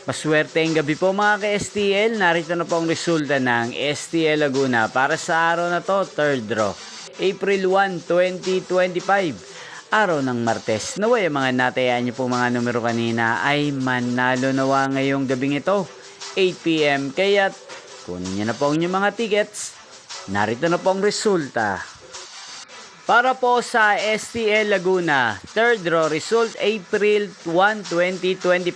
Maswerteng gabi po mga ka-STL. Narito na po ang resulta ng STL Laguna para sa araw na to, third draw. April 1, 2025. Araw ng Martes. Naway ang mga natayaan niyo po mga numero kanina ay manalo nawa ngayong gabing ito, 8 PM. Kaya kunin niyo na po ang inyong mga tickets. Narito na po ang resulta. Para po sa STL Laguna, third draw result April 1, 2025,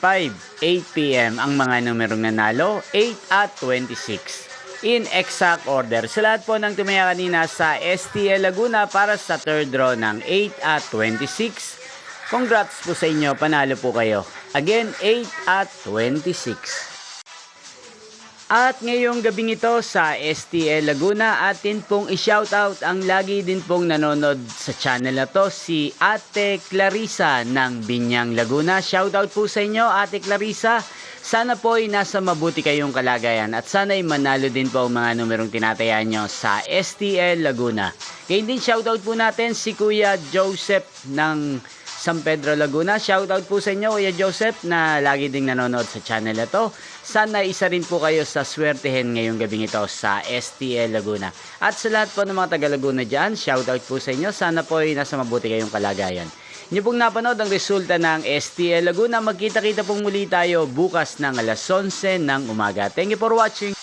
8 PM ang mga numerong nanalo, 8 at 26. In exact order, sa lahat po ng tumaya kanina sa STL Laguna para sa third draw ng 8 at 26, congrats po sa inyo, panalo po kayo. Again, 8 at 26. At ngayong gabing ito sa STL Laguna, atin pong i-shoutout ang lagi din pong nanonood sa channel na to, si Ate Clarissa ng Binyang Laguna. Shoutout po sa inyo, Ate Clarissa. Sana po ay nasa mabuti kayong kalagayan at sana ay manalo din po ang mga numerong tinatayaan nyo sa STL Laguna. Kaya din shoutout po natin si Kuya Joseph ng San Pedro Laguna. Shoutout po sa inyo Kuya Joseph na lagi ding nanonood sa channel na to. Sana isa rin po kayo sa swertehin ngayong gabing ito sa STL Laguna. At sa lahat po ng mga taga Laguna dyan, shoutout po sa inyo. Sana po ay nasa mabuti kayong kalagayan. Inyo pong napanood ang resulta ng STL Laguna. Magkita-kita pong muli tayo bukas ng alas 11 ng umaga. Thank you for watching.